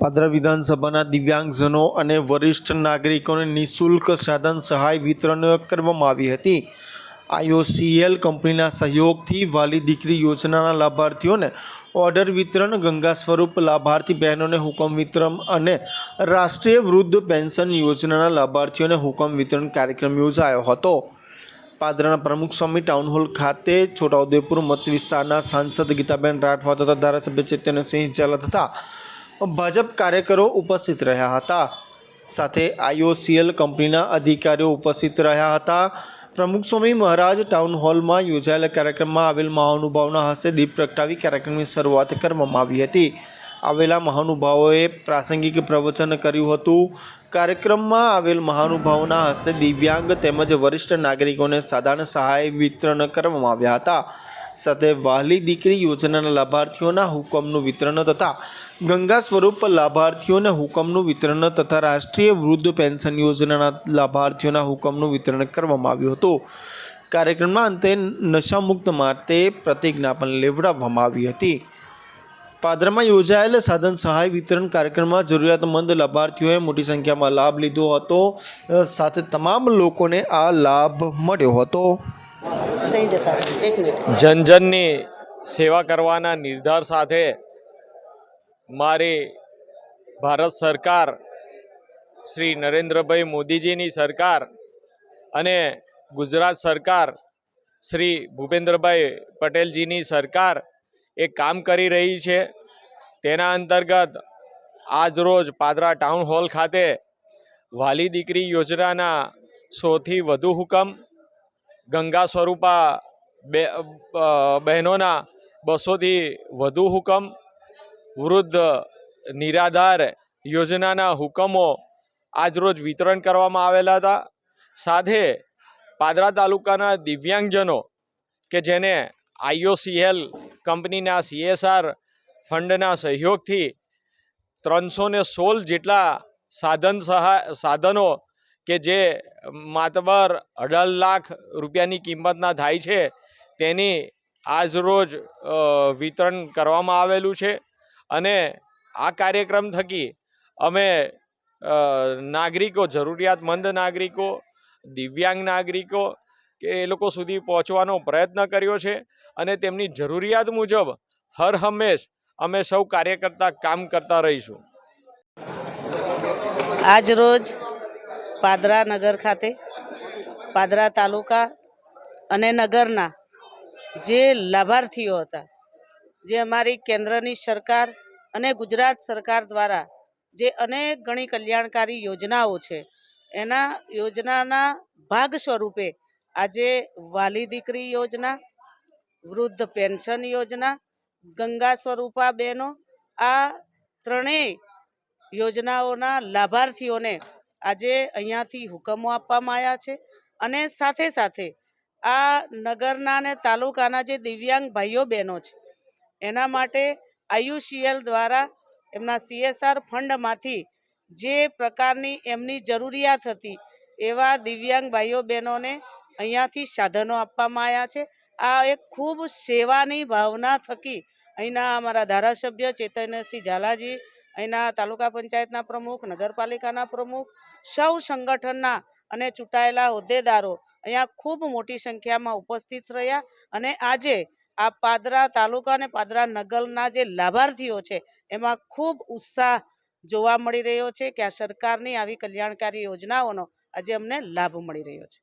પાદરા વિધાનસભાના દિવ્યાંગજનો અને વરિષ્ઠ નાગરિકોને નિઃશુલ્ક સાધન સહાય વિતરણ કરવામાં આવી હતી। IOCL કંપનીના સહયોગથી વાલી દીકરી યોજનાના લાભાર્થીઓને ઓર્ડર વિતરણ, ગંગા સ્વરૂપ લાભાર્થી બહેનોને હુકમ વિતરણ અને રાષ્ટ્રીય વૃદ્ધ પેન્શન યોજનાના લાભાર્થીઓને હુકમ વિતરણ કાર્યક્રમ યોજાયો હતો। પાદરાના પ્રમુખ સ્વામી ટાઉન હોલ ખાતે છોટાઉદેપુર મત વિસ્તારના સાંસદ ગીતાબેન રાઠવા તથા ધારાસભ્ય ચૈતન્યસિંહ ઝાલા તથા ભાજપ કાર્યકરો ઉપસ્થિત રહ્યા હતા। સાથે IOCL કંપનીના અધિકારીઓ ઉપસ્થિત રહ્યા હતા। પ્રમુખ સ્વામી મહારાજ ટાઉન હોલમાં યોજાયેલા કાર્યક્રમમાં આવેલ મહાનુભાવોના હસ્તે દીપ પ્રગટાવી કાર્યક્રમની શરૂઆત કરવામાં આવી હતી। આવેલા મહાનુભાવોએ પ્રાસંગિક પ્રવચન કર્યું હતું। કાર્યક્રમમાં આવેલ મહાનુભાવોના હસ્તે દિવ્યાંગ તેમજ વરિષ્ઠ નાગરિકોને સાધન સહાય વિતરણ કરવામાં આવ્યા હતા। સાથે વહાલી દીકરી યોજનાના લાભાર્થીઓના હુકમનું વિતરણ તથા ગંગા સ્વરૂપ લાભાર્થીઓને હુકમનું વિતરણ તથા રાષ્ટ્રીય વૃદ્ધ પેન્શન યોજનાના લાભાર્થીઓના હુકમનું વિતરણ કરવામાં આવ્યું હતું। કાર્યક્રમના અંતે નશામુક્ત માટે પ્રતિજ્ઞા પણ લેવડાવવામાં આવી હતી। પાદરામાં યોજાયેલ સાધન સહાય વિતરણ કાર્યક્રમમાં જરૂરિયાતમંદ લાભાર્થીઓએ મોટી સંખ્યામાં લાભ લીધો હતો। સાથે તમામ લોકોને આ લાભ મળ્યો હતો। જનજનની સેવા કરવાના નિર્ધાર સાથે મારી ભારત સરકાર શ્રી નરેન્દ્રભાઈ મોદીજીની સરકાર અને ગુજરાત સરકાર શ્રી ભૂપેન્દ્રભાઈ પટેલજીની સરકાર એ કામ કરી રહી છે। તેના અંતર્ગત આજરોજ પાદરા ટાઉન હોલ ખાતે વાલી દીકરી યોજનાના 100થી વધુ હુકમ, ગંગા સ્વરૂપા બહેનોના 200થી વધુ હુકમ, વૃદ્ધ નિરાધાર યોજનાના હુકમો આજરોજ વિતરણ કરવામાં આવેલા હતા। સાથે પાદરા તાલુકાના દિવ્યાંગજનો કે જેને IOCL કંપનીના CSR ફંડના સહયોગથી 316 જેટલા સાધનો કે જે માતબર 18 લાખ રૂપિયાની કિંમતના થાય છે તેની આજરોજ વિતરણ કરવામાં આવેલું છે। અને આ કાર્યક્રમ થકી અમે નાગરિકો, જરૂરિયાતમંદ નાગરિકો, દિવ્યાંગ નાગરિકો કે એ લોકો સુધી પહોંચવાનો પ્રયત્ન કર્યો છે અને તેમની જરૂરિયાત મુજબ હર હંમેશ અમે સૌ કાર્યકર્તા કામ કરતા રહીશું। આજ રોજ પાદરા નગર ખાતે પાદરા તાલુકા અને નગરના જે લાભાર્થીઓ હતા, જે અમારી કેન્દ્રની સરકાર અને ગુજરાત સરકાર દ્વારા જે અનેક ઘણી કલ્યાણકારી યોજનાઓ છે એના યોજનાના ભાગ સ્વરૂપે આજે વાલી દીકરી યોજના, વૃદ્ધ પેન્શન યોજના, ગંગા સ્વરૂપા બહેનો, આ ત્રણેય યોજનાઓના લાભાર્થીઓને આજે અહીંયાથી હુકમો આપવામાં આવ્યા છે। અને સાથે સાથે આ નગરના અને તાલુકાના જે દિવ્યાંગ ભાઈઓ બહેનો છે એના માટે IOCL દ્વારા એમના CSR ફંડમાંથી જે પ્રકારની એમની જરૂરિયાત હતી એવા દિવ્યાંગ ભાઈઓ બહેનોને અહીંયાથી સાધનો આપવામાં આવ્યા છે। આ એક ખૂબ સેવાની ભાવના થકી અહીંના અમારા ધારાસભ્ય ચૈતન્યસિંહ ઝાલાજી, અહીંના તાલુકા પંચાયતના પ્રમુખ, નગરપાલિકાના પ્રમુખ, સૌ સંગઠનના અને ચૂંટાયેલા હોદ્દેદારો અહીંયા ખૂબ મોટી સંખ્યામાં ઉપસ્થિત રહ્યા। અને આજે આ પાદરા તાલુકા અને પાદરા નગરના જે લાભાર્થીઓ છે એમાં ખૂબ ઉત્સાહ જોવા મળી રહ્યો છે કે આ સરકારની આવી કલ્યાણકારી યોજનાઓનો આજે અમને લાભ મળી રહ્યો છે।